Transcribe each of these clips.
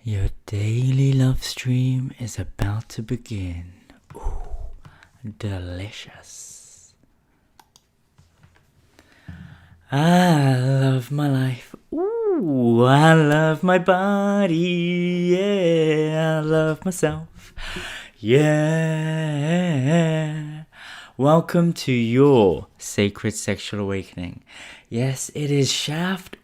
Your daily love stream is about to begin. Ooh, delicious. I love my life. Ooh, I love my body. Yeah, I love myself. Yeah. Welcome to your Sacred Sexual Awakening. Yes, it is Shaft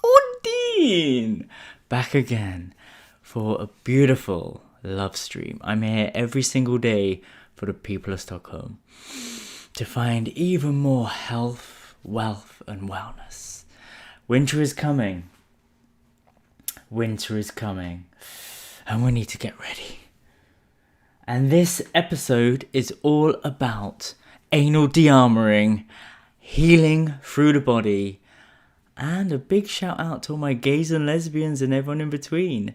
Uddin back again for a beautiful love stream. I'm here every single day for the people of Stockholm to find even more health, wealth, and wellness. Winter is coming. Winter is coming. And we need to get ready. And this episode is all about anal de-armoring, healing through the body, and a big shout out to all my gays and lesbians and everyone in between.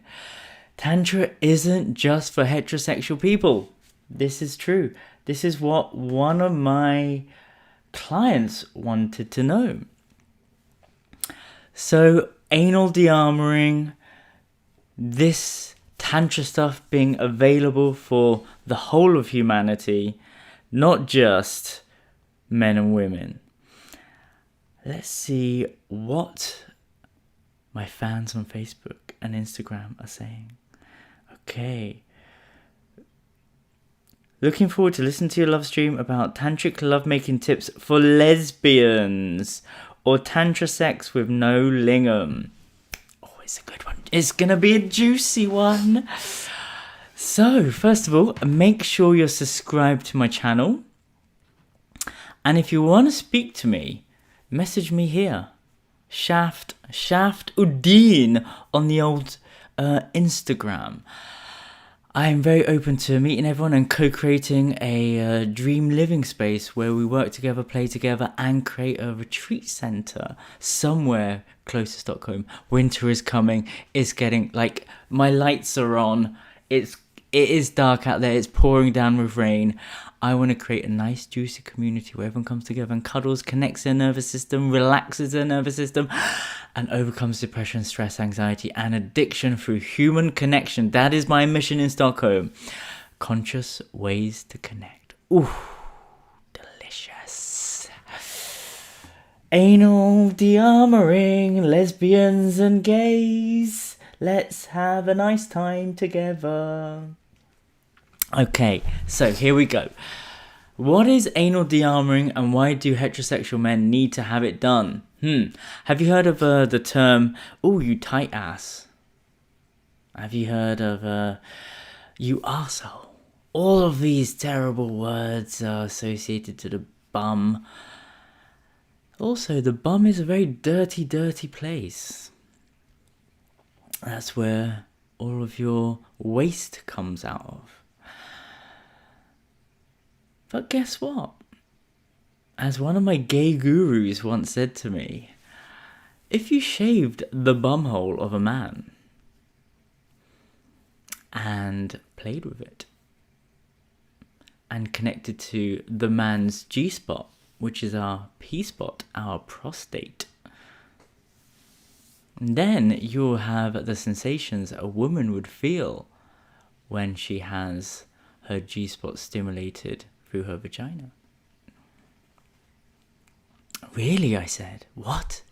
Tantra isn't just for heterosexual people. This is true. This is what one of my clients wanted to know. So, anal de-armoring, this Tantra stuff being available for the whole of humanity, not just men and women. Let's see what my fans on Facebook and Instagram are saying. Okay. Looking forward to listening to your love stream about tantric lovemaking tips for lesbians or tantra sex with no lingam. Oh, it's a good one. It's going to be a juicy one. So, first of all, make sure you're subscribed to my channel. And if you want to speak to me, message me here. Shaft Uddin on the old Instagram. I am very open to meeting everyone and co-creating a dream living space where we work together, play together, and create a retreat center somewhere close to Stockholm. Winter is coming. It's getting like my lights are on. It is dark out there. It's pouring down with rain. I want to create a nice, juicy community where everyone comes together and cuddles, connects their nervous system, relaxes their nervous system, and overcomes depression, stress, anxiety, and addiction through human connection. That is my mission in Stockholm. Conscious ways to connect. Ooh, delicious. Anal de-armoring, lesbians and gays. Let's have a nice time together. Okay, so here we go. What is anal de-armoring and why do heterosexual men need to have it done? Have you heard of the term, "oh, you tight ass"? Have you heard of you arsehole? All of these terrible words are associated to the bum. Also, the bum is a very dirty, dirty place. That's where all of your waste comes out of. But guess what? As one of my gay gurus once said to me, if you shaved the bumhole of a man and played with it and connected to the man's G-spot, which is our P-spot, our prostate, then you'll have the sensations a woman would feel when she has her G-spot stimulated through her vagina. Really, I said. What?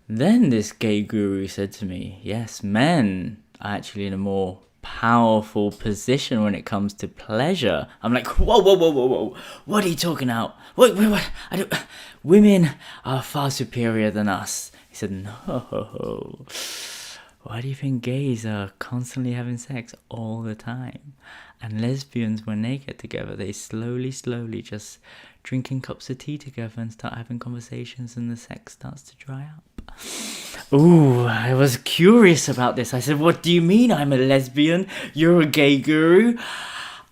Then this gay guru said to me, yes, men are actually in a more powerful position when it comes to pleasure. I'm like, whoa. What are you talking about? What? Women are far superior than us. He said, no. Why do you think gays are constantly having sex all the time? And lesbians, when they get together, they slowly just drinking cups of tea together and start having conversations and the sex starts to dry up. Ooh, I was curious about this. I said, what do you mean I'm a lesbian? You're a gay guru?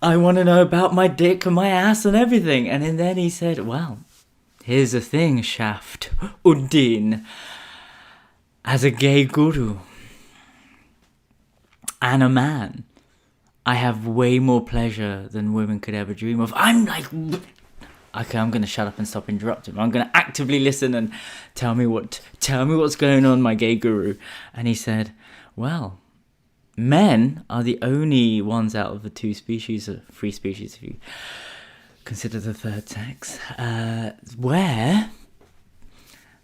I want to know about my dick and my ass and everything. And then he said, well, here's the thing, Shaft Uddin. As a gay guru and a man, I have way more pleasure than women could ever dream of. I'm like, okay, I'm going to shut up and stop interrupting. I'm going to actively listen and tell me what's going on, my gay guru. And he said, well, men are the only ones out of the two species, or three species if you consider the third sex, where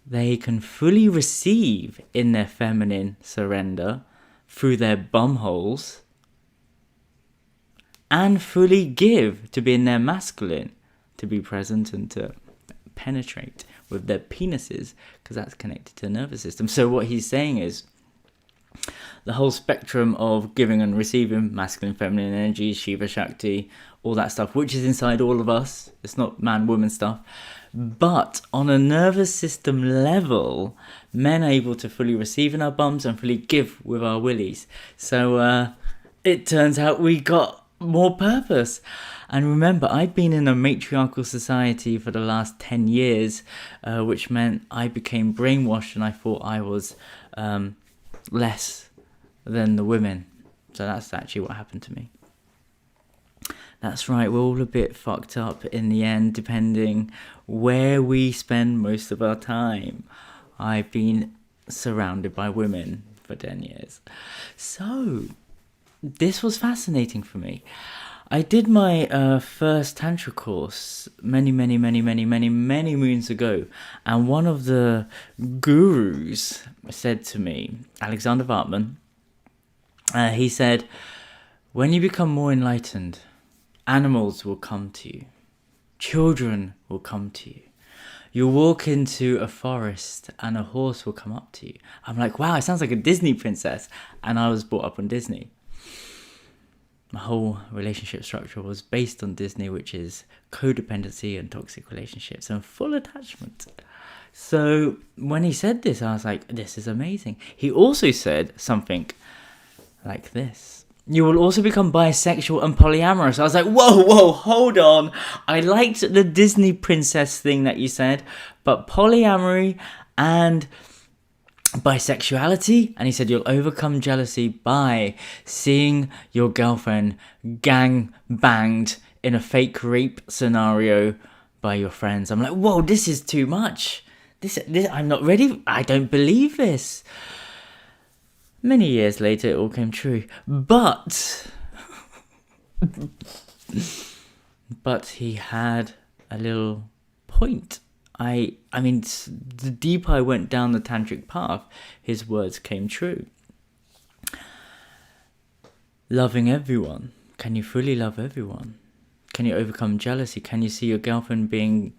they can fully receive in their feminine surrender through their bum holes, and fully give to be in their masculine, to be present and to penetrate with their penises, because that's connected to the nervous system. So what he's saying is the whole spectrum of giving and receiving, masculine, feminine energy, Shiva, Shakti, all that stuff, which is inside all of us. It's not man-woman stuff. But on a nervous system level, men are able to fully receive in our bums and fully give with our willies. So it turns out we got more purpose. And remember, I'd been in a matriarchal society for the last 10 years, which meant I became brainwashed and I thought I was less than the women. So that's actually what happened to me. That's right, we're all a bit fucked up in the end, depending where we spend most of our time. I've been surrounded by women for 10 years. So, this was fascinating for me. I did my first Tantra course many moons ago. And one of the gurus said to me, Alexander Vartman, he said, when you become more enlightened, animals will come to you. Children will come to you. You'll walk into a forest and a horse will come up to you. I'm like, wow, it sounds like a Disney princess. And I was brought up on Disney. My whole relationship structure was based on Disney, which is codependency and toxic relationships and full attachment. So when he said this, I was like, this is amazing. He also said something like this. You will also become bisexual and polyamorous. I was like, whoa, hold on. I liked the Disney princess thing that you said, but polyamory and bisexuality? And he said, you'll overcome jealousy by seeing your girlfriend gang banged in a fake rape scenario by your friends. I'm like, whoa, this is too much. This I'm not ready. I don't believe this. Many years later, it all came true. But he had a little point. I mean, the deeper I went down the tantric path, his words came true. Loving everyone. Can you fully love everyone? Can you overcome jealousy? Can you see your girlfriend being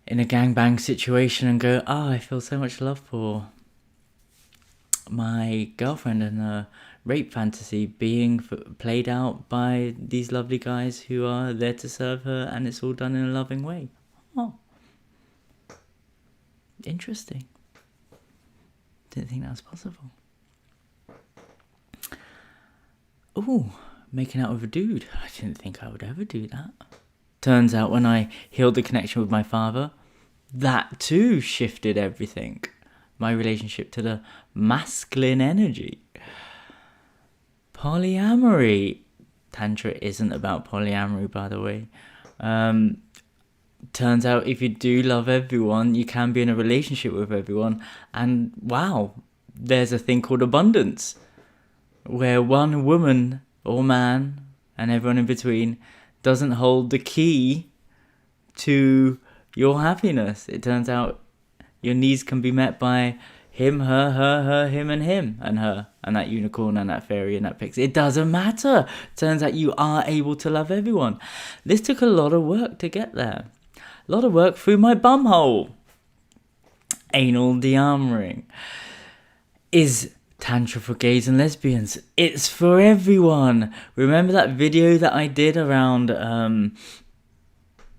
in a gangbang situation and go, I feel so much love for my girlfriend, and a rape fantasy being played out by these lovely guys who are there to serve her, and it's all done in a loving way. Oh, interesting. Didn't think that was possible. Oh, making out with a dude. I didn't think I would ever do that. Turns out when I healed the connection with my father, that too shifted everything. My relationship to the masculine energy. Polyamory. Tantra isn't about polyamory, by the way. Turns out if you do love everyone, you can be in a relationship with everyone. And wow, there's a thing called abundance, where one woman or man and everyone in between doesn't hold the key to your happiness. It turns out your needs can be met by him, her, him, and him, and her, and that unicorn, and that fairy, and that pixie. It doesn't matter. Turns out you are able to love everyone. This took a lot of work to get there. A lot of work through my bumhole. Anal DE-AMOURING. Is Tantra for gays and lesbians? It's for everyone. Remember that video that I did around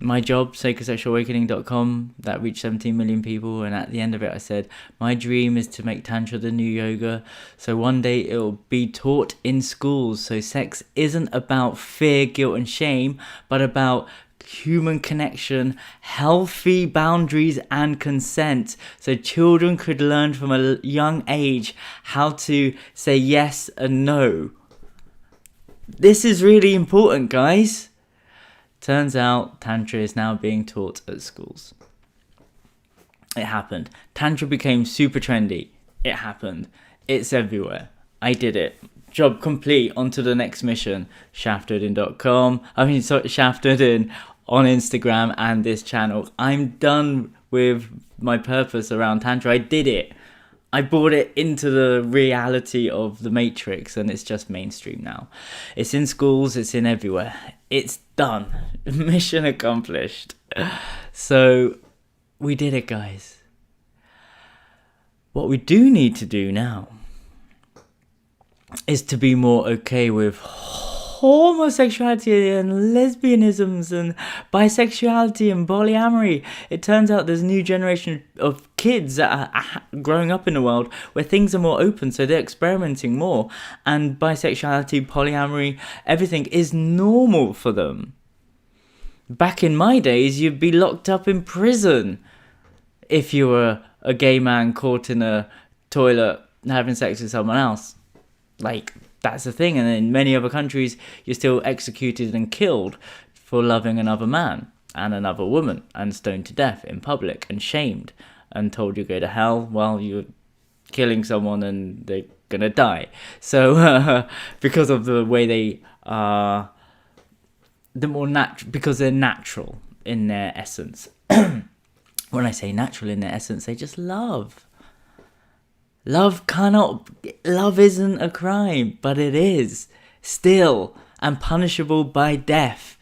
my job, sacredsexualawakening.com, that reached 17 million people, and at the end of it I said, my dream is to make Tantra the new yoga, so one day it'll be taught in schools. So sex isn't about fear, guilt and shame, but about human connection, healthy boundaries and consent, so children could learn from a young age how to say yes and no. This is really important, guys. Turns out Tantra is now being taught at schools. It happened. Tantra became super trendy. It happened. It's everywhere. I did it. Job complete. On to the next mission. ShaftUddin.com. Shaft Uddin on Instagram and this channel. I'm done with my purpose around Tantra. I did it. I brought it into the reality of the Matrix, and it's just mainstream now. It's in schools, it's in everywhere. It's done. Mission accomplished. So, we did it, guys. What we do need to do now is to be more okay with homosexuality and lesbianisms and bisexuality and polyamory. It turns out there's a new generation of kids that are growing up in the world where things are more open, so they're experimenting more, and bisexuality, polyamory, everything is normal for them. Back in my days, you'd be locked up in prison if you were a gay man caught in a toilet having sex with someone else. Like, that's the thing. And in many other countries, you're still executed and killed for loving another man and another woman and stoned to death in public and shamed and told you go to hell while you're killing someone and they're gonna die. So because of the way they are, because they're natural in their essence. When I say natural in their essence, they just love. Love isn't a crime, but it is still, and punishable by death.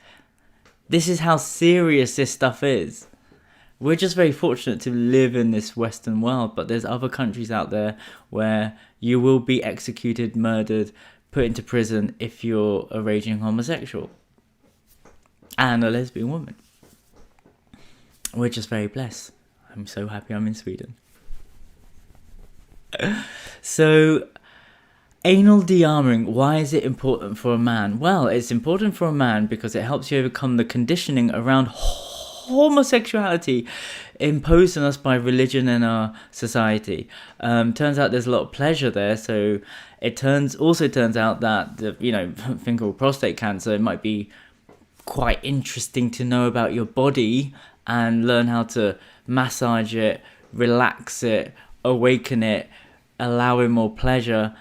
This is how serious this stuff is. We're just very fortunate to live in this Western world, but there's other countries out there where you will be executed, murdered, put into prison if you're a raging homosexual and a lesbian woman. We're just very blessed. I'm so happy I'm in Sweden. So, anal de-armoring, why is it important for a man? Well, it's important for a man because it helps you overcome the conditioning around homosexuality imposed on us by religion and our society. Turns out there's a lot of pleasure there, so it also turns out that the thing called prostate cancer, it might be quite interesting to know about your body and learn how to massage it, relax it, awaken it, allowing more pleasure.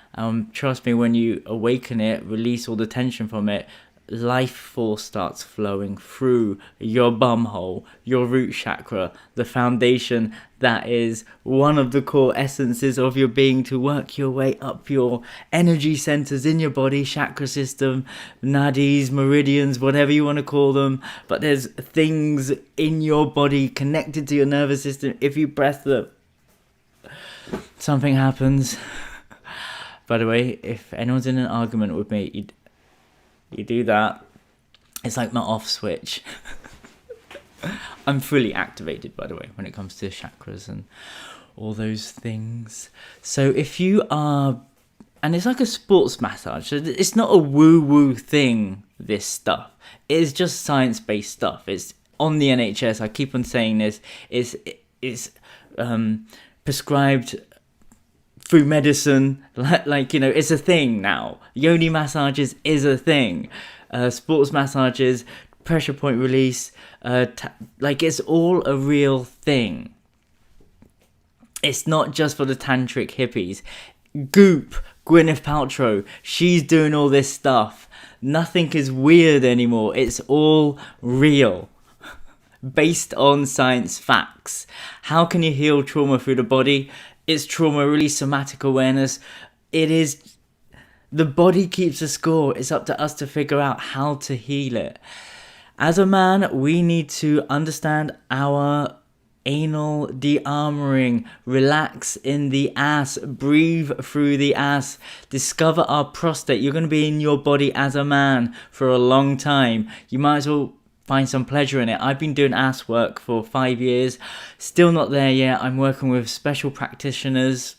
Trust me, when you awaken it, release all the tension from it, life force starts flowing through your bumhole, your root chakra, the foundation that is one of the core essences of your being, to work your way up your energy centers in your body, chakra system, nadis, meridians, whatever you want to call them. But there's things in your body connected to your nervous system. If you press them, something happens. By the way, if anyone's in an argument with me, you do that, it's like my off switch. I'm fully activated, by the way, when it comes to chakras and all those things. So if you are, and it's like a sports massage, so it's not a woo-woo thing, this stuff. It's just science-based stuff. It's on the NHS, I keep on saying this, it's prescribed through medicine, it's a thing now. Yoni massages is a thing. Sports massages, pressure point release, it's all a real thing. It's not just for the tantric hippies. Goop, Gwyneth Paltrow, she's doing all this stuff. Nothing is weird anymore. It's all real. Based on science facts. How can you heal trauma through the body? It's trauma release, somatic awareness. It is, the body keeps a score. It's up to us to figure out how to heal it. As a man, we need to understand our anal de-armoring. Relax in the ass. Breathe through the ass. Discover our prostate. You're going to be in your body as a man for a long time. You might as well find some pleasure in it. I've been doing ass work for 5 years. Still not there yet. I'm working with special practitioners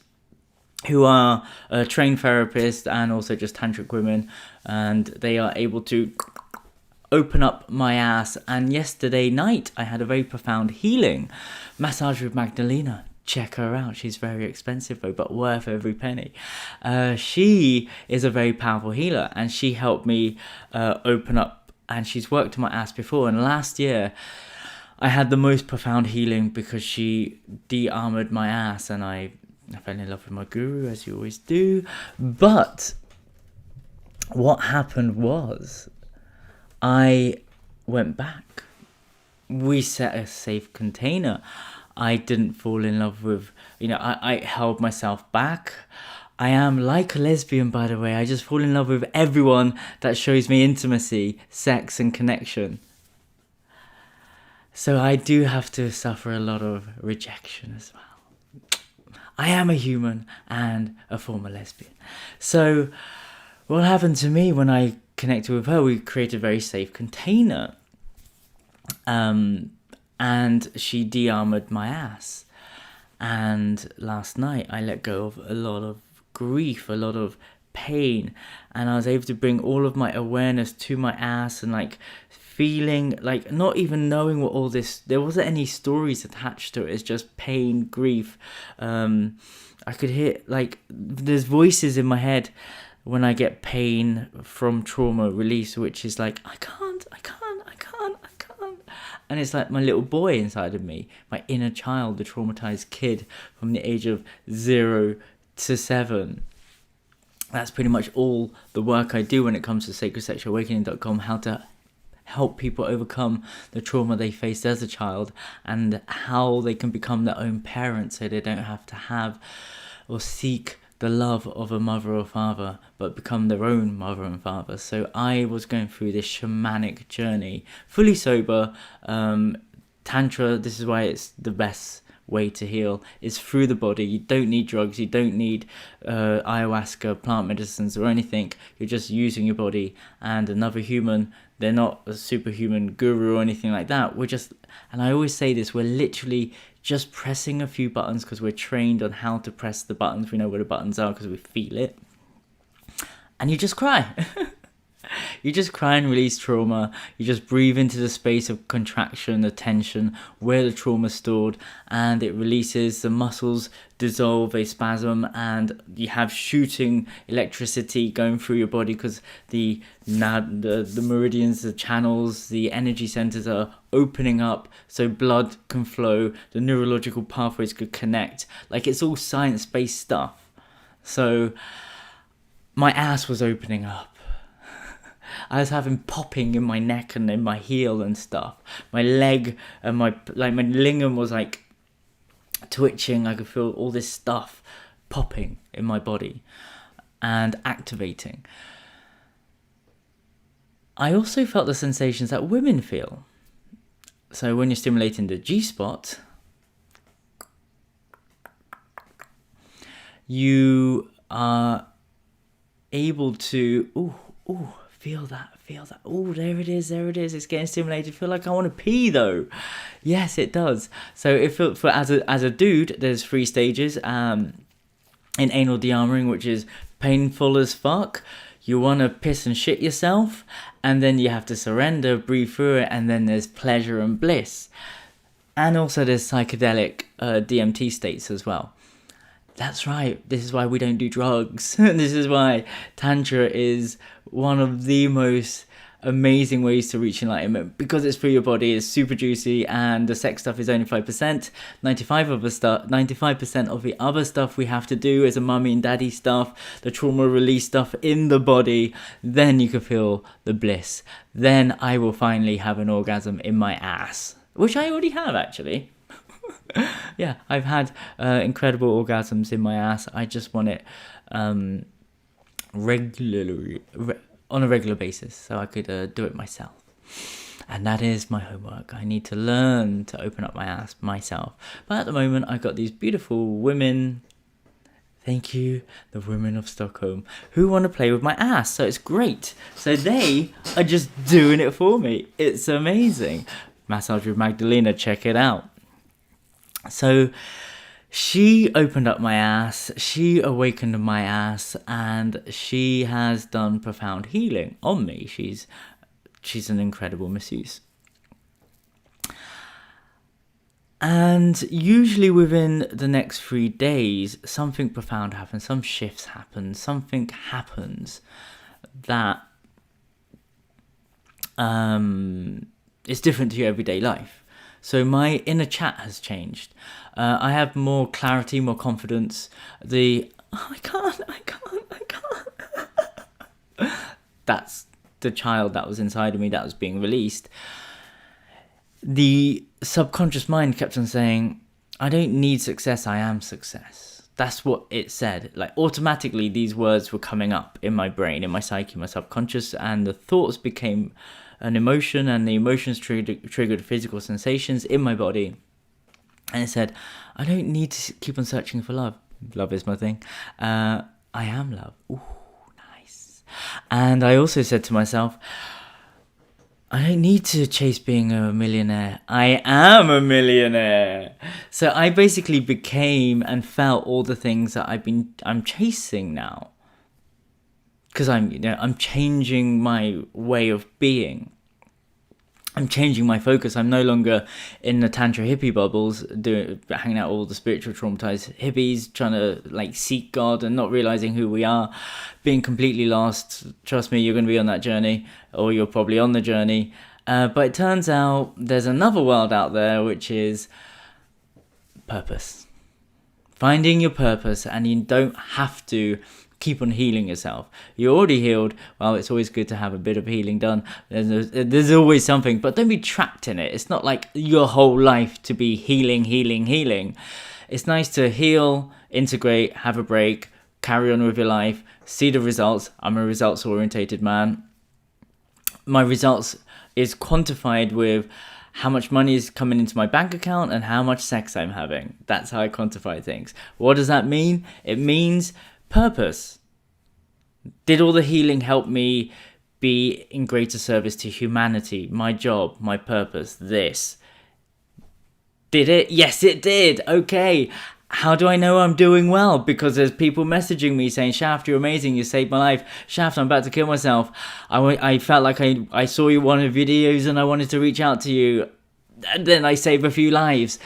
who are trained therapists and also just tantric women, and they are able to open up my ass. And yesterday night I had a very profound healing massage with Magdalena. Check her out. She's very expensive though, but worth every penny. She is a very powerful healer, and she helped me open up, and she's worked on my ass before. And last year I had the most profound healing because she de-armored my ass, and I I fell in love with my guru, as you always do. But what happened was I went back. We set a safe container. I didn't fall in love with, I held myself back. I am like a lesbian, by the way. I just fall in love with everyone that shows me intimacy, sex, and connection. So I do have to suffer a lot of rejection as well. I am a human and a former lesbian. So what happened to me when I connected with her, we created a very safe container. And she de-armored my ass. And last night I let go of a lot of grief, a lot of pain, and I was able to bring all of my awareness to my ass and like feeling like not even knowing what all this, there wasn't any stories attached to it. It's just pain, grief. I could hear like there's voices in my head when I get pain from trauma release, which is like, I can't. And it's like my little boy inside of me, my inner child, the traumatized kid from the age of 0 to 7. That's pretty much all the work I do when it comes to sacredsexualawakening.com, how to help people overcome the trauma they faced as a child and how they can become their own parents so they don't have to have or seek the love of a mother or father, but become their own mother and father. So I was going through this shamanic journey, fully sober. Tantra, this is why it's the best way to heal, is through the body. You don't need drugs, you don't need ayahuasca, plant medicines or anything. You're just using your body and another human. They're not a superhuman guru or anything like that. We're just, and I always say this, we're literally just pressing a few buttons because we're trained on how to press the buttons. We know where the buttons are because we feel it. And you just cry. You just cry and release trauma. You just breathe into the space of contraction, the tension, where the trauma is stored, and it releases. The muscles dissolve, they spasm, and you have shooting electricity going through your body because the meridians, the channels, the energy centers are opening up so blood can flow, the neurological pathways could connect. Like, it's all science-based stuff. So my ass was opening up. I was having popping in my neck and in my heel and stuff. My leg and my lingam was like twitching. I could feel all this stuff popping in my body and activating. I also felt the sensations that women feel. So when you're stimulating the G-spot, you are able to feel that. Oh, there it is. It's getting stimulated. Feel like I want to pee though. Yes, it does. So if as a dude, there's 3 stages in anal de-armoring, which is painful as fuck. You want to piss and shit yourself, and then you have to surrender, breathe through it, and then there's pleasure and bliss. And also there's psychedelic DMT states as well. That's right. This is why we don't do drugs. This is why Tantra is one of the most amazing ways to reach enlightenment, because it's through your body, it's super juicy, and the sex stuff is only 5%. 95% of the other stuff we have to do is a mummy and daddy stuff, the trauma release stuff in the body. Then you can feel the bliss. Then I will finally have an orgasm in my ass, which I already have actually. Yeah, I've had incredible orgasms in my ass. I just want it regularly, on a regular basis, so I could do it myself. And that is my homework. I need to learn to open up my ass myself. But at the moment, I've got these beautiful women, thank you, the women of Stockholm, who want to play with my ass. So it's great. So they are just doing it for me. It's amazing. Massage with Magdalena, check it out. So she opened up my ass, she awakened my ass, and she has done profound healing on me. She's an incredible masseuse. And usually within the next 3 days, something profound happens, some shifts happen, something happens that is different to your everyday life. So my inner chat has changed. I have more clarity, more confidence. I can't. That's the child that was inside of me that was being released. The subconscious mind kept on saying, I don't need success, I am success. That's what it said. Like, automatically, these words were coming up in my brain, in my psyche, my subconscious, and the thoughts became an emotion, and the emotions triggered physical sensations in my body. And it said, I don't need to keep on searching for love. Love is my thing. I am love. Ooh, nice. And I also said to myself, I don't need to chase being a millionaire. I am a millionaire. So I basically became and felt all the things that I'm chasing now. Because I'm changing my way of being. I'm changing my focus. I'm no longer in the Tantra hippie bubbles, hanging out with all the spiritual traumatized hippies, trying to like seek God and not realizing who we are, being completely lost. Trust me, you're going to be on that journey, or you're probably on the journey. But it turns out there's another world out there, which is purpose. Finding your purpose, and you don't have to keep on healing yourself. You're already healed. Well, it's always good to have a bit of healing done. There's always something, but don't be trapped in it. It's not like your whole life to be healing. It's nice to heal, integrate, have a break, carry on with your life, see the results. I'm a results orientated man. My results is quantified with how much money is coming into my bank account and how much sex I'm having. That's how I quantify things. What does that mean? It means purpose. Did all the healing help me be in greater service to humanity? My job, my purpose, this. Did it? Yes, it did. Okay. How do I know I'm doing well? Because there's people messaging me saying, Shaft, you're amazing. You saved my life. Shaft, I'm about to kill myself. I felt like I saw you on the videos and I wanted to reach out to you. And then I save a few lives.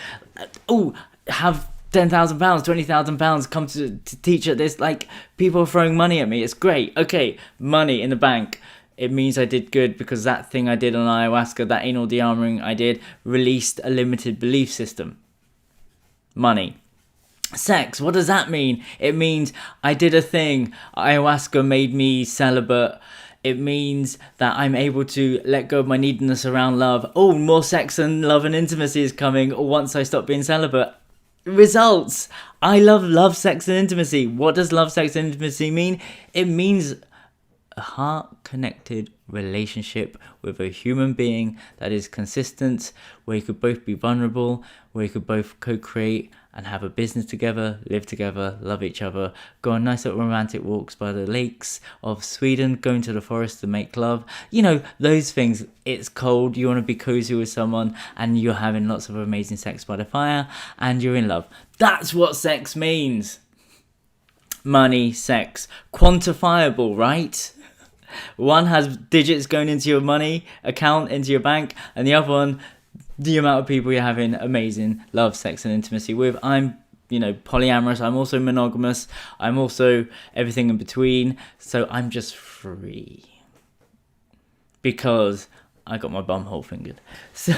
Oh, have £10,000, £20,000 come to teach at this. Like, people are throwing money at me. It's great. Okay, money in the bank. It means I did good because that thing I did on ayahuasca, that anal DE-AMOURING I did, released a limited belief system. Money. Sex, what does that mean? It means I did a thing. Ayahuasca made me celibate. It means that I'm able to let go of my neediness around love. Oh, more sex and love and intimacy is coming once I stop being celibate. Results. I love, sex and intimacy. What does love, sex and intimacy mean? It means a heart-connected relationship with a human being that is consistent, where you could both be vulnerable, where you could both co-create and have a business together, live together, love each other, go on nice little romantic walks by the lakes of Sweden, go into the forest to make love. You know, those things. It's cold, you want to be cozy with someone, and you're having lots of amazing sex by the fire, and you're in love. That's what sex means. Money, sex. Quantifiable, right? One has digits going into your money account, into your bank, and the other one, the amount of people you're having amazing love, sex, and intimacy with. I'm, polyamorous. I'm also monogamous. I'm also everything in between. So I'm just free. Because I got my bumhole fingered. So,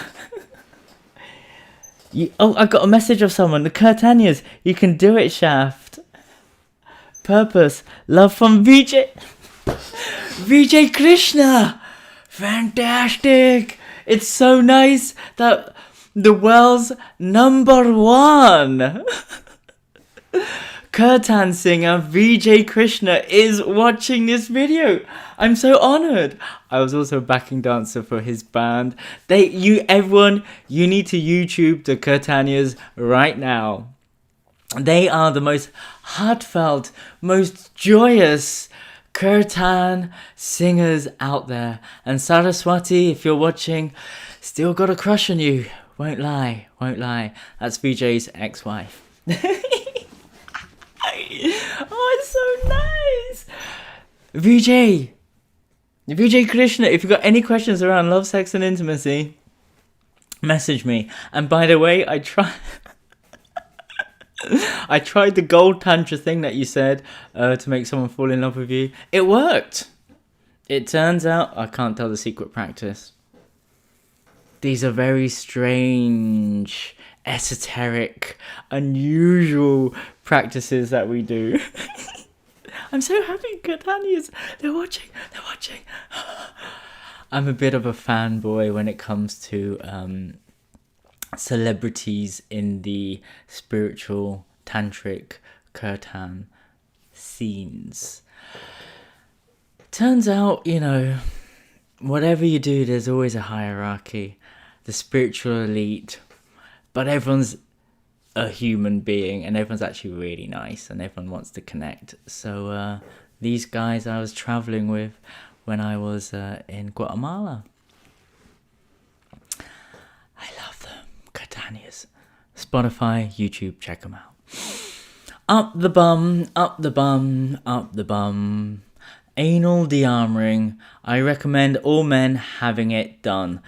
I got a message of someone. The Curtanias. You can do it, Shaft. Purpose. Love from VJ. VJ Krishna. Fantastic. It's so nice that the world's #1 Kirtan singer VJ Krishna is watching this video. I'm so honored. I was also a backing dancer for his band. Everyone, you need to YouTube the Kirtanias right now. They are the most heartfelt, most joyous Kirtan singers out there. And Saraswati, if you're watching, still got a crush on you. Won't lie. That's VJ's ex-wife. Oh, it's so nice. VJ Krishna, if you've got any questions around love, sex and intimacy, message me. And by the way, I tried the gold tantra thing that you said to make someone fall in love with you. It worked. It turns out, I can't tell the secret practice. These are very strange esoteric, unusual practices that we do. I'm so happy, Catanias. They're watching. I'm a bit of a fanboy when it comes to celebrities in the spiritual, tantric, kirtan scenes. Turns out, whatever you do, there's always a hierarchy. The spiritual elite, but everyone's a human being, and everyone's actually really nice, and everyone wants to connect. So these guys I was traveling with when I was in Guatemala, I love them. Catanias. Spotify, YouTube, check them out. Up the bum, up the bum, up the bum. Anal DE-AMOURING. I recommend all men having it done.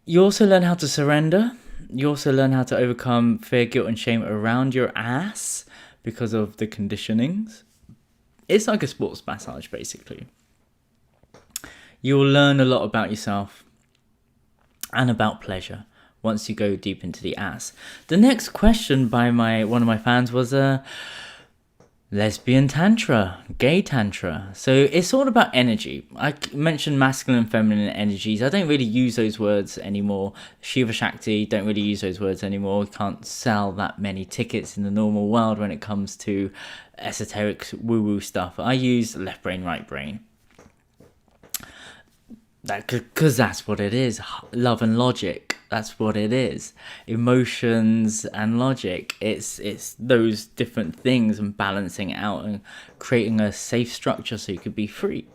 You also learn how to surrender. You also learn how to overcome fear, guilt, and shame around your ass because of the conditionings. It's like a sports massage, basically. You'll learn a lot about yourself and about pleasure once you go deep into the ass. The next question by one of my fans was lesbian tantra, gay tantra. So it's all about energy. I mentioned masculine and feminine energies. I don't really use those words anymore. Shiva Shakti, don't really use those words anymore. We can't sell that many tickets in the normal world when it comes to esoteric woo-woo stuff. I use left brain, right brain. Because that's what it is. Love and logic. That's what it is. Emotions and logic. It's those different things and balancing it out and creating a safe structure so you could be free.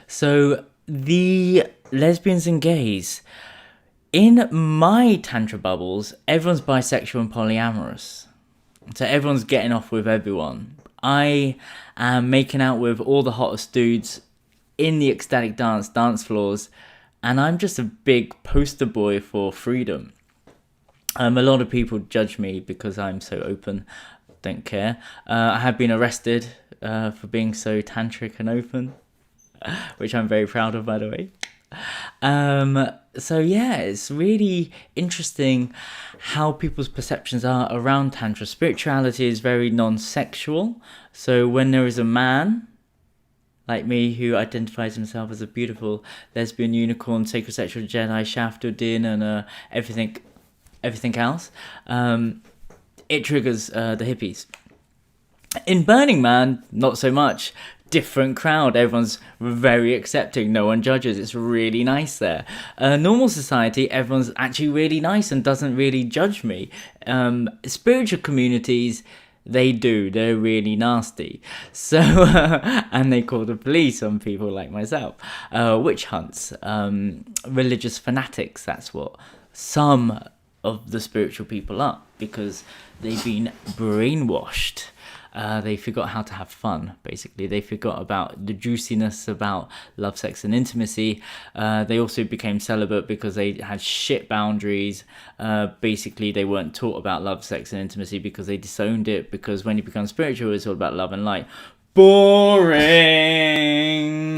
So the lesbians and gays, in my tantra bubbles, everyone's bisexual and polyamorous. So everyone's getting off with everyone. I am making out with all the hottest dudes in the ecstatic dance floors, and I'm just a big poster boy for freedom. A lot of people judge me because I'm so open. Don't care. I have been arrested for being so tantric and open, which I'm very proud of, by the way. So yeah, it's really interesting how people's perceptions are around tantra. Spirituality is very non-sexual. So when there is a man like me, who identifies himself as a beautiful lesbian unicorn, Sacred Sexual Jedi, Shaft Uddin, and everything else, it triggers the hippies. In Burning Man, not so much. Different crowd. Everyone's very accepting. No one judges. It's really nice there. Normal society, everyone's actually really nice and doesn't really judge me. Spiritual communities, they do. They're really nasty. So, and they call the police on people like myself. Witch hunts, religious fanatics. That's what some of the spiritual people are, because they've been brainwashed. They forgot how to have fun, basically. They forgot about the juiciness about love, sex, and intimacy. They also became celibate because they had shit boundaries. Basically, they weren't taught about love, sex, and intimacy because they disowned it, because when you become spiritual, it's all about love and light. Boring!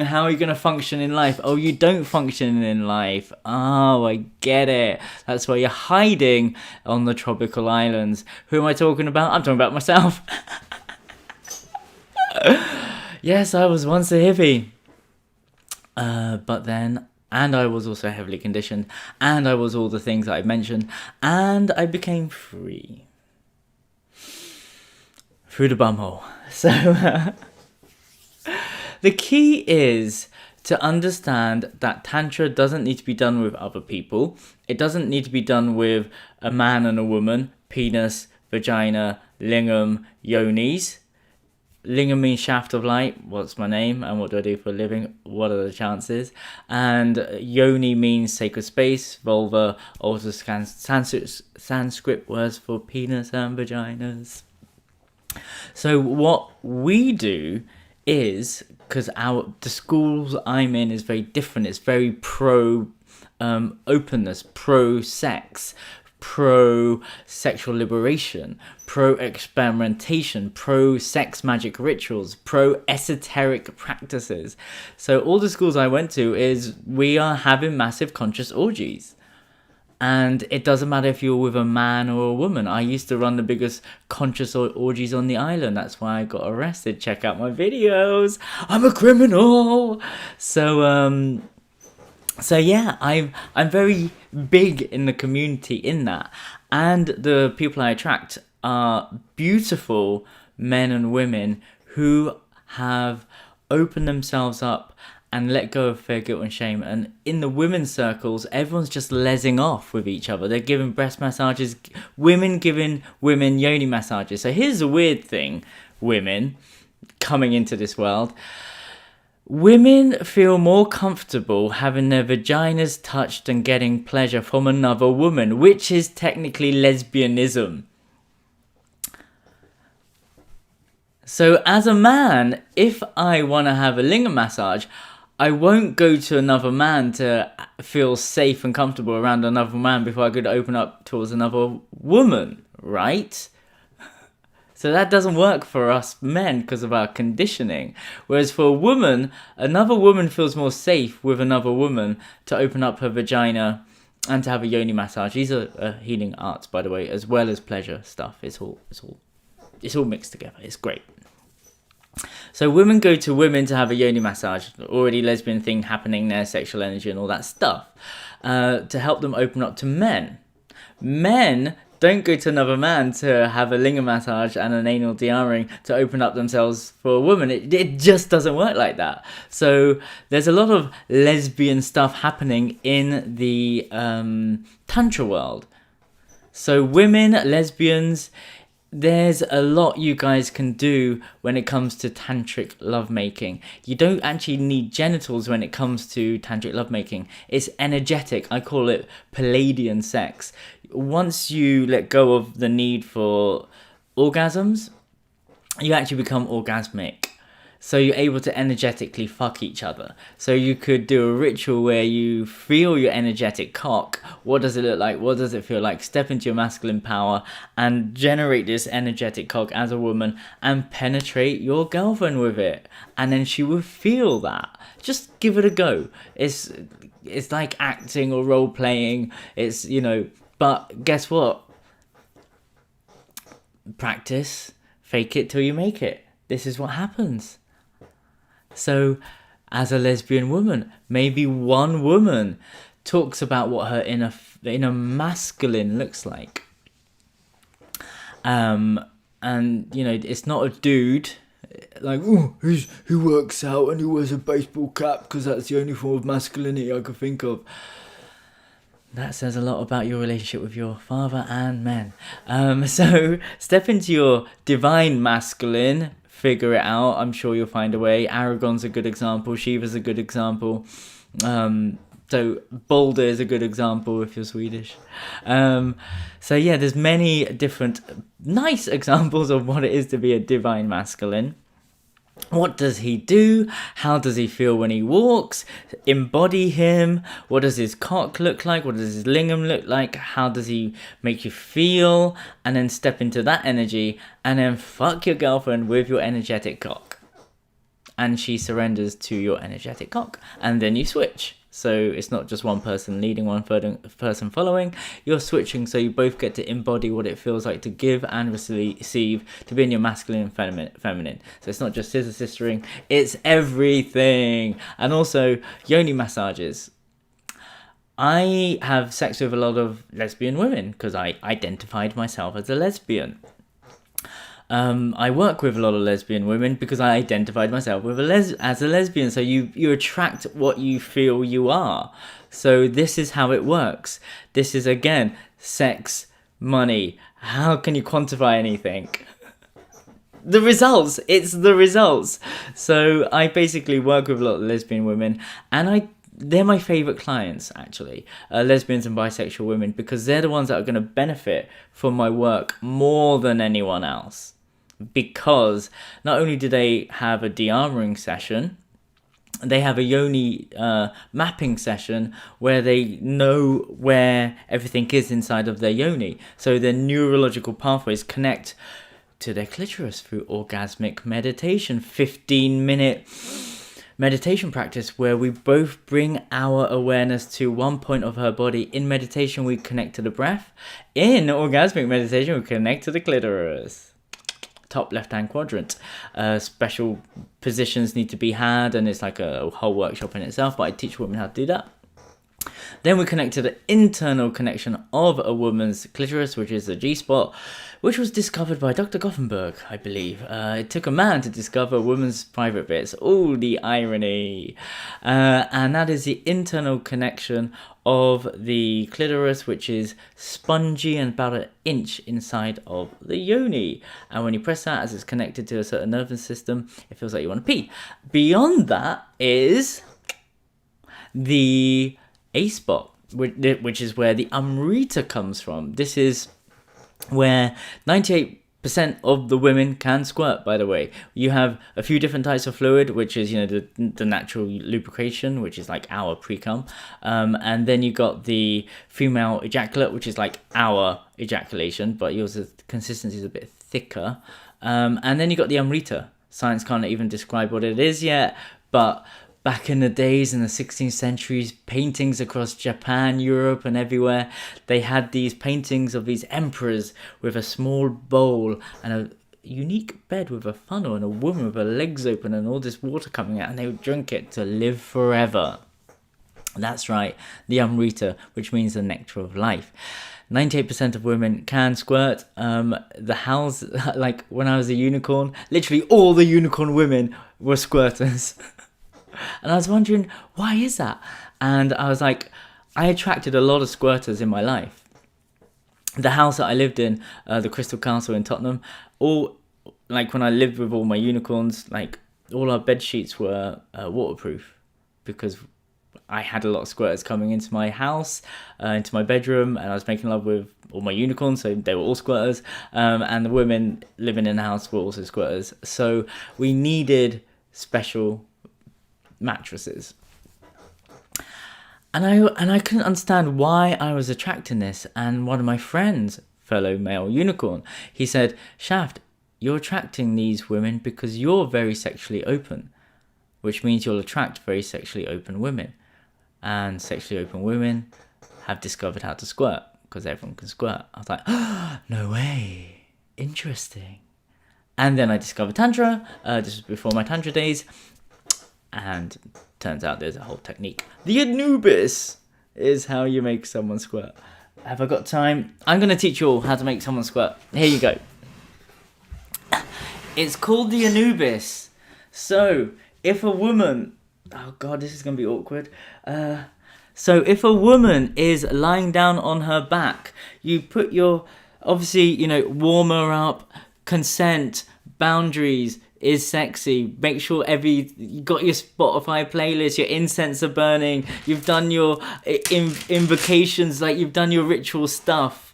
How are you going to function in life? Oh, you don't function in life. Oh, I get it. That's why you're hiding on the tropical islands. Who am I talking about? I'm talking about myself. Yes, I was once a hippie. But then, and I was also heavily conditioned, and I was all the things that I mentioned, and I became free. Through the bumhole. So, the key is to understand that Tantra doesn't need to be done with other people. It doesn't need to be done with a man and a woman, penis, vagina, lingam, yonis. Lingam means shaft of light. What's my name and what do I do for a living? What are the chances? And yoni means sacred space, vulva, also Sanskrit words for penis and vaginas. So what we do is, because the schools I'm in is very different. It's very pro openness, pro sex, pro sexual liberation, pro experimentation, pro sex magic rituals, pro esoteric practices. So all the schools I went to is we are having massive conscious orgies. And it doesn't matter if you're with a man or a woman. I used to run the biggest conscious orgies on the island. That's why I got arrested. Check out my videos. I'm a criminal. So yeah, I'm very big in the community in that. And the people I attract are beautiful men and women who have opened themselves up and let go of fear, guilt and shame. And in the women's circles, everyone's just lesing off with each other. They're giving breast massages, women giving women yoni massages. So here's the weird thing, women coming into this world. Women feel more comfortable having their vaginas touched and getting pleasure from another woman, which is technically lesbianism. So as a man, if I want to have a lingam massage, I won't go to another man to feel safe and comfortable around another man before I could open up towards another woman, right? So that doesn't work for us men because of our conditioning. Whereas for a woman, another woman feels more safe with another woman to open up her vagina and to have a yoni massage. These are healing arts, by the way, as well as pleasure stuff. It's all mixed together. It's great. So women go to women to have a yoni massage, already lesbian thing happening there, sexual energy and all that stuff, to help them open up to men. Men don't go to another man to have a lingam massage and an anal de-armoring to open up themselves for a woman. It just doesn't work like that. So there's a lot of lesbian stuff happening in the Tantra world. So women, lesbians, there's a lot you guys can do when it comes to tantric lovemaking. You don't actually need genitals when it comes to tantric lovemaking. It's energetic. I call it Palladian sex. Once you let go of the need for orgasms, you actually become orgasmic. So you're able to energetically fuck each other. So you could do a ritual where you feel your energetic cock. What does it look like? What does it feel like? Step into your masculine power and generate this energetic cock as a woman and penetrate your girlfriend with it. And then she will feel that. Just give it a go. It's like acting or role playing. It's, but guess what? Practice. Fake it till you make it. This is what happens. So, as a lesbian woman, maybe one woman talks about what her inner masculine looks like. And, it's not a dude like, oh, who works out and who wears a baseball cap because that's the only form of masculinity I could think of. That says a lot about your relationship with your father and men. So, step into your divine masculine. Figure it out. I'm sure you'll find a way. Aragon's a good example. Shiva's a good example. So Boulder is a good example if you're Swedish. So yeah, there's many different nice examples of what it is to be a divine masculine. What does he do? How does he feel when he walks? Embody him. What does his cock look like? What does his lingam look like? How does he make you feel? And then step into that energy and then fuck your girlfriend with your energetic cock. And she surrenders to your energetic cock. And then you switch. So it's not just one person leading, one person following. You're switching so you both get to embody what it feels like to give and receive, to be in your masculine and feminine. So it's not just sistering, it's everything. And also yoni massages. I have sex with a lot of lesbian women because I identified myself as a lesbian. I work with a lot of lesbian women because I identified myself with as a lesbian. So you attract what you feel you are. So this is how it works. This is, again, sex, money. How can you quantify anything? The results. It's the results. So I basically work with a lot of lesbian women, and they're my favourite clients, actually, lesbians and bisexual women, because they're the ones that are going to benefit from my work more than anyone else. Because not only do they have a de-armoring session, they have a yoni mapping session where they know where everything is inside of their yoni. So their neurological pathways connect to their clitoris through orgasmic meditation, 15-minute meditation practice where we both bring our awareness to one point of her body. In meditation, we connect to the breath. In orgasmic meditation, we connect to the clitoris. Top left-hand quadrant. Special positions need to be had, and it's like a whole workshop in itself, but I teach women how to do that. Then we connect to the internal connection of a woman's clitoris, which is the G-spot, which was discovered by Dr. Gothenberg, I believe. It took a man to discover a woman's private bits. Oh, the irony. And that is the internal connection of the clitoris, which is spongy and about an inch inside of the yoni. And when you press that, as it's connected to a certain nervous system, it feels like you want to pee. Beyond that is the A-spot, which is where the Amrita comes from. This is where 98% of the women can squirt, by the way. You have a few different types of fluid, which is, the natural lubrication, which is like our pre-cum. And then you got the female ejaculate, which is like our ejaculation, but yours, the consistency is a bit thicker. And then you got the Amrita. Science can't even describe what it is yet, but back in the days, in the 16th centuries, paintings across Japan, Europe, and everywhere, they had these paintings of these emperors with a small bowl and a unique bed with a funnel and a woman with her legs open and all this water coming out, and they would drink it to live forever. That's right, the Amrita, which means the nectar of life. 98% of women can squirt. The house, like when I was a unicorn, literally all the unicorn women were squirters. And I was wondering, why is that? And I was like, I attracted a lot of squirters in my life. The house that I lived in, the Crystal Castle in Tottenham, like when I lived with all my unicorns, like all our bed sheets were waterproof, because I had a lot of squirters coming into my house, into my bedroom, and I was making love with all my unicorns, so they were all squirters. And the women living in the house were also squirters. So we needed special mattresses, and I couldn't understand why I was attracting this. And one of my friends, fellow male unicorn, he said, Shaft, you're attracting these women because you're very sexually open, which means you'll attract very sexually open women, and sexually open women have discovered how to squirt because everyone can squirt. I was like, oh, no way, interesting. And then I discovered Tantra, just before my Tantra days. And turns out there's a whole technique. The Anubis is how you make someone squirt. Have I got time? I'm going to teach you all how to make someone squirt. Here you go. It's called the Anubis. So, if a woman... Oh God, this is going to be awkward. So, if a woman is lying down on her back, you put your... Obviously, warm her up, consent, boundaries... is sexy. Make sure you got your Spotify playlist, your incense are burning, you've done your invocations, like you've done your ritual stuff.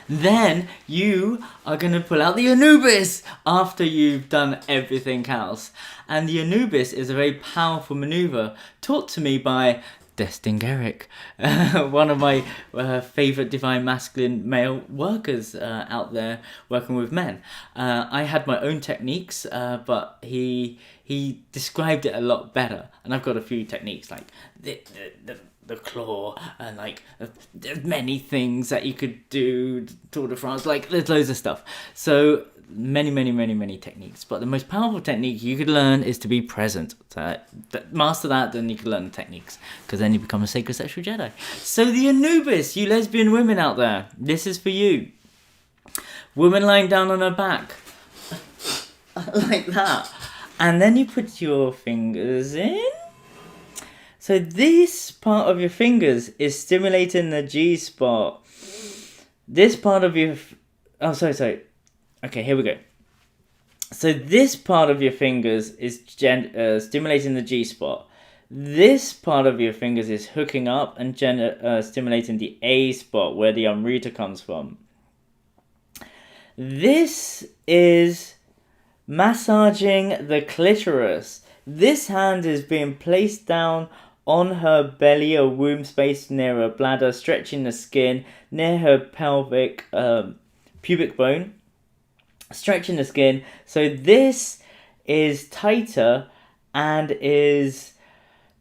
Then you are going to pull out the Anubis after you've done everything else. And the Anubis is a very powerful maneuver taught to me by Destin Garrick, one of my favourite divine masculine male workers out there working with men. I had my own techniques, but he described it a lot better. And I've got a few techniques like the claw and like many things that you could do, Tour de France, like there's loads of stuff. So many techniques, but the most powerful technique you could learn is to be present. So master that, then you can learn the techniques, because then you become a Sacred Sexual Jedi. So the Anubis, you lesbian women out there, this is for you. Woman lying down on her back like that, and then you put your fingers in. So this part of your fingers is stimulating the G-spot. This part of your... sorry. Okay, here we go. So this part of your fingers is stimulating the G-spot. This part of your fingers is hooking up and stimulating the A-spot, where the Amrita comes from. This is massaging the clitoris. This hand is being placed down on her belly or womb space near her bladder, stretching the skin near her pelvic pubic bone. Stretching the skin, so this is tighter and is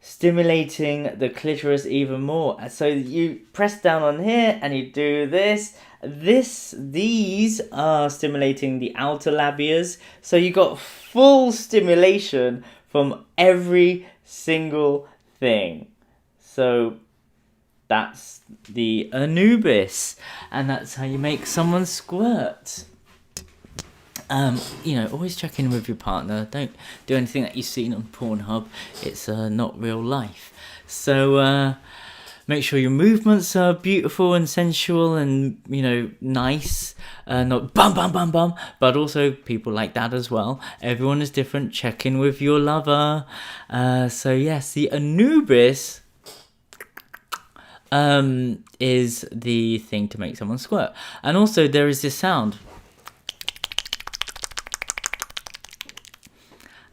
stimulating the clitoris even more. So you press down on here and you do this. These are stimulating the outer labias. So you got full stimulation from every single thing. So that's the Anubis, and that's how you make someone squirt. Always check in with your partner. Don't do anything that you've seen on Pornhub. It's not real life. So make sure your movements are beautiful and sensual and, nice. Not bum, bum, bum, bum. But also people like that as well. Everyone is different. Check in with your lover. So yes, the Anubis is the thing to make someone squirt. And also there is this sound.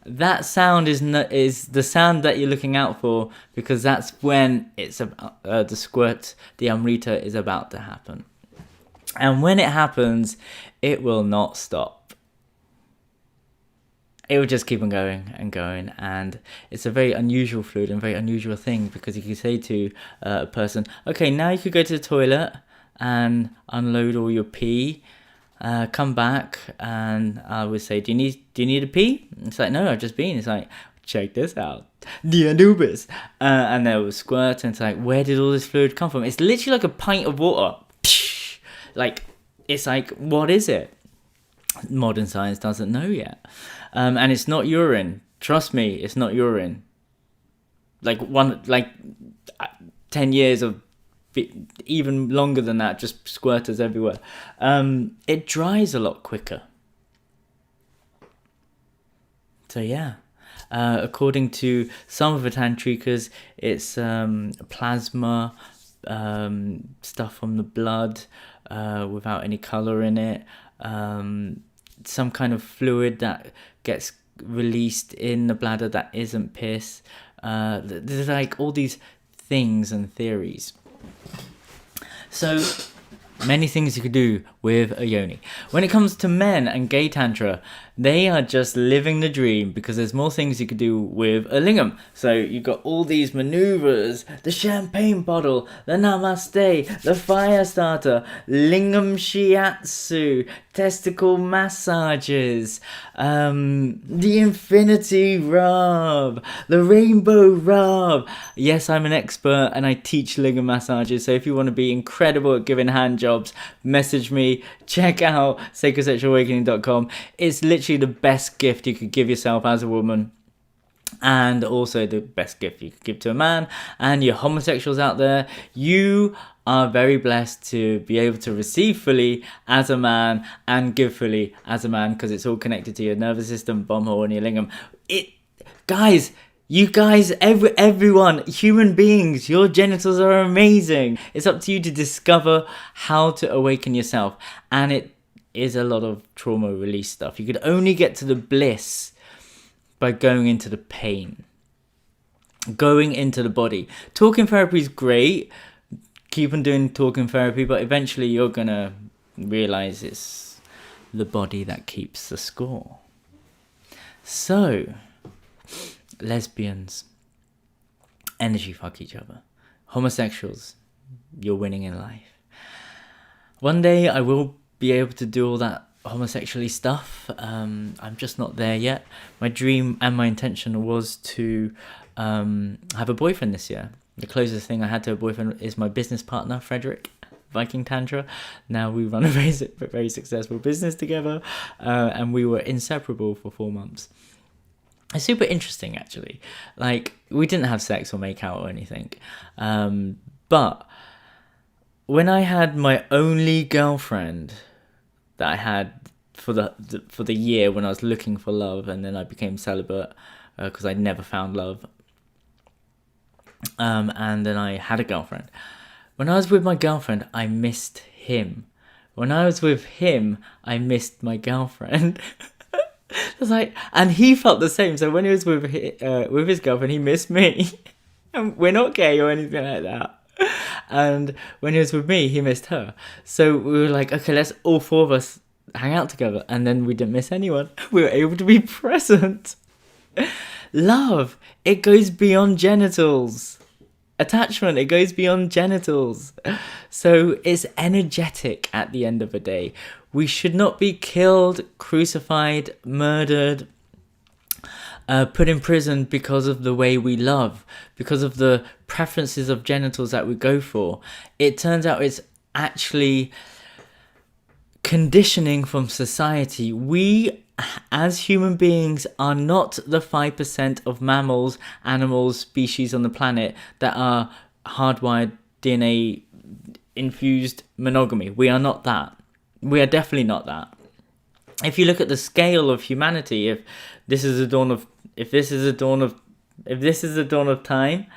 That sound is the sound that you're looking out for, because that's when it's the squirt, the Amrita, is about to happen. And when it happens, it will not stop. It will just keep on going and going. And it's a very unusual fluid and very unusual thing, because you can say to a person, okay, now you could go to the toilet and unload all your pee. Come back, and I would say, do you need a pee? It's like, no, I've just been. It's like, check this out, the Anubis, and they will squirt, and it's like, where did all this fluid come from? It's literally like a pint of water. Like, it's like, what is it? Modern science doesn't know yet, and it's not urine. Trust me, it's not urine. 10 years of, even longer than that, just squirters everywhere. It dries a lot quicker. So yeah, according to some of the tantrikas, it's plasma, stuff from the blood, without any color in it, some kind of fluid that gets released in the bladder that isn't piss. There's like all these things and theories. So many things you could do with a yoni. When it comes to men and gay tantra, they are just living the dream, because there's more things you could do with a lingam. So you've got all these maneuvers, the champagne bottle, the namaste, the fire starter, lingam shiatsu, testicle massages, the infinity rub, the rainbow rub. Yes, I'm an expert and I teach lingam massages. So if you want to be incredible at giving hand jobs, message me. Check out sacredsexualawakening.com. It's literally the best gift you could give yourself as a woman, and also the best gift you could give to a man. And your homosexuals out there, you are very blessed to be able to receive fully as a man and give fully as a man, because it's all connected to your nervous system, bum hole, and your lingam. You guys, everyone, human beings, your genitals are amazing. It's up to you to discover how to awaken yourself. And it is a lot of trauma release stuff. You could only get to the bliss by going into the pain, going into the body. Talking therapy is great. Keep on doing talking therapy, but eventually you're going to realize it's the body that keeps the score. So, lesbians, energy fuck each other. Homosexuals, you're winning in life. One day I will be able to do all that homosexually stuff. I'm just not there yet. My dream and my intention was to have a boyfriend this year. The closest thing I had to a boyfriend is my business partner, Frederick, Viking Tantra. Now we run a very successful business together, and we were inseparable for 4 months. It's super interesting, actually. Like, we didn't have sex or make out or anything, but when I had my only girlfriend that I had for the year, when I was looking for love, and then I became celibate because I never found love, and then I had a girlfriend. When I was with my girlfriend, I missed him. When I was with him, I missed my girlfriend. It's like, and he felt the same. So when he was with his girlfriend, he missed me. And we're not gay or anything like that. And when he was with me, he missed her. So we were like, okay, let's all 4 of us hang out together. And then we didn't miss anyone. We were able to be present. Love, it goes beyond genitals. Attachment, it goes beyond genitals. So it's energetic at the end of the day. We should not be killed, crucified, murdered, put in prison because of the way we love, because of the preferences of genitals that we go for. It turns out it's actually conditioning from society. We, as human beings, are not the 5% of mammals, animals, species on the planet that are hardwired DNA infused monogamy. We are not that. We are definitely not that. If you look at the scale of humanity, if this is the dawn of time,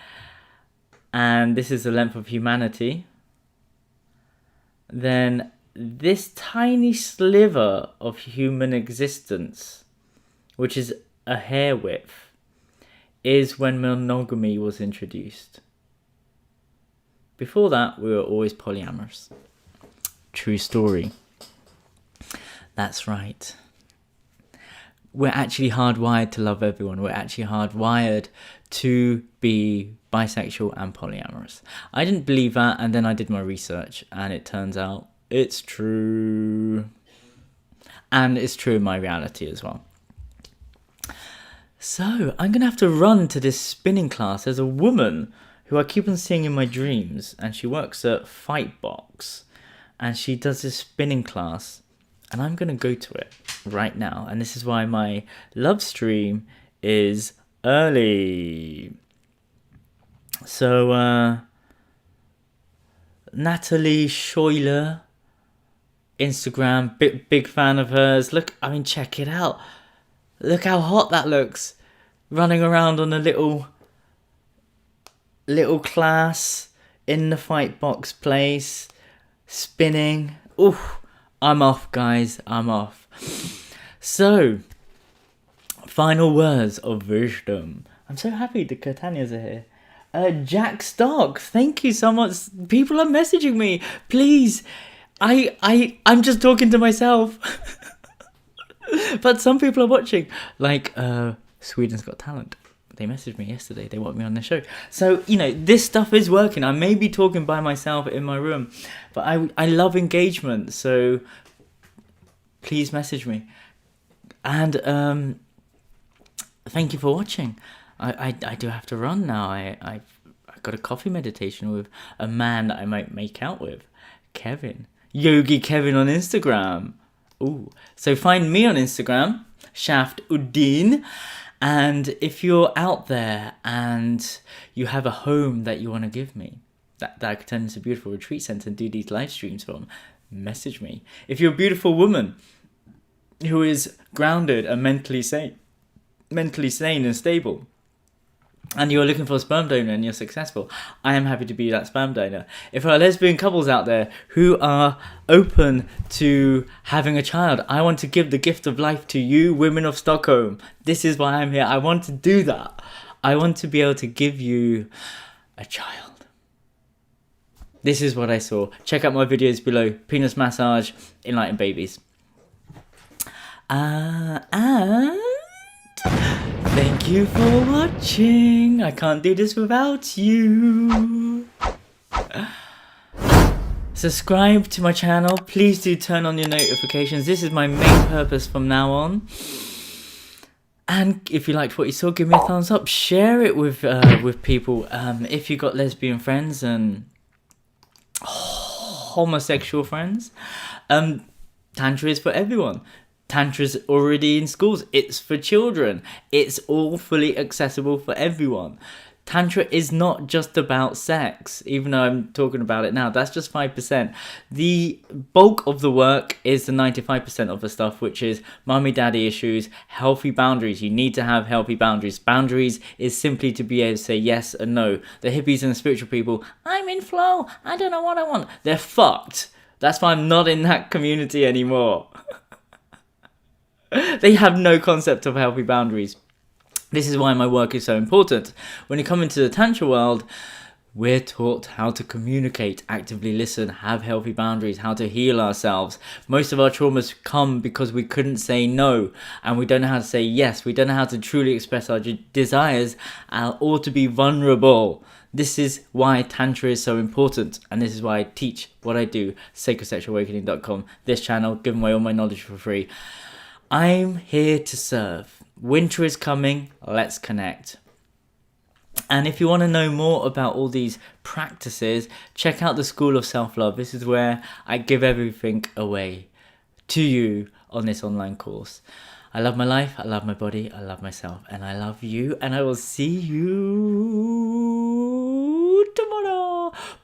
and this is the length of humanity, then this tiny sliver of human existence, which is a hair width, is when monogamy was introduced. Before that, we were always polyamorous. True story. That's right. We're actually hardwired to love everyone. We're actually hardwired to be bisexual and polyamorous. I didn't believe that, and then I did my research, and it turns out it's true. And it's true in my reality as well. So, I'm going to have to run to this spinning class. There's a woman who I keep on seeing in my dreams, and she works at Fightbox, and she does this spinning class, and I'm going to go to it right now. And this is why my love stream is early. So, Natalie Schuyler, Instagram, big fan of hers. Look, I mean, check it out. Look how hot that looks. Running around on a little class in the Fightbox place, spinning. Ooh, I'm off, guys. I'm off. So, final words of wisdom. I'm so happy the Catanias are here. Jack Stock, thank you so much. People are messaging me. Please, I'm just talking to myself. But some people are watching. Like, Sweden's Got Talent. They messaged me yesterday. They want me on their show. So, this stuff is working. I may be talking by myself in my room, but I love engagement. So, please message me. And thank you for watching. I do have to run now. I've got a coffee meditation with a man that I might make out with. Kevin. Yogi Kevin on Instagram. Ooh. So find me on Instagram, Shaft Uddin. And if you're out there and you have a home that you want to give me, that I could turn into a beautiful retreat center and do these live streams from, message me. If you're a beautiful woman who is grounded and mentally sane and stable, and you're looking for a sperm donor and you're successful, I am happy to be that sperm donor. If there are lesbian couples out there who are open to having a child, I want to give the gift of life to you, women of Stockholm. This is why I'm here. I want to do that. I want to be able to give you a child. This is what I saw. Check out my videos below. Penis massage, enlightened babies. And thank you for watching. I can't do this without you. Subscribe to my channel. Please do turn on your notifications. This is my main purpose from now on. And if you liked what you saw, give me a thumbs up. Share it with people. If you got lesbian friends and homosexual friends, Tantra is for everyone. Tantra's already in schools. It's for children. It's all fully accessible for everyone. Tantra is not just about sex, even though I'm talking about it now. That's just 5%. The bulk of the work is the 95% of the stuff, which is mommy daddy issues, healthy boundaries. You need to have healthy boundaries. Boundaries is simply to be able to say yes and no. The hippies and the spiritual people, I'm in flow. I don't know what I want. They're fucked. That's why I'm not in that community anymore. They have no concept of healthy boundaries. This is why my work is so important. When you come into the Tantra world, We're taught how to communicate, actively listen, have healthy boundaries, how to heal ourselves. Most of our traumas come because we couldn't say no, and we don't know how to say yes. We don't know how to truly express our desires or to be vulnerable. This is why Tantra is so important, and this is why I teach what I do, sacredsexualawakening.com, this channel, giving away all my knowledge for free. I'm here to serve. Winter is coming, let's connect. And if you want to know more about all these practices, check out the School of Self-Love. This is where I give everything away to you on this online course. I love my life, I love my body, I love myself, and I love you, and I will see you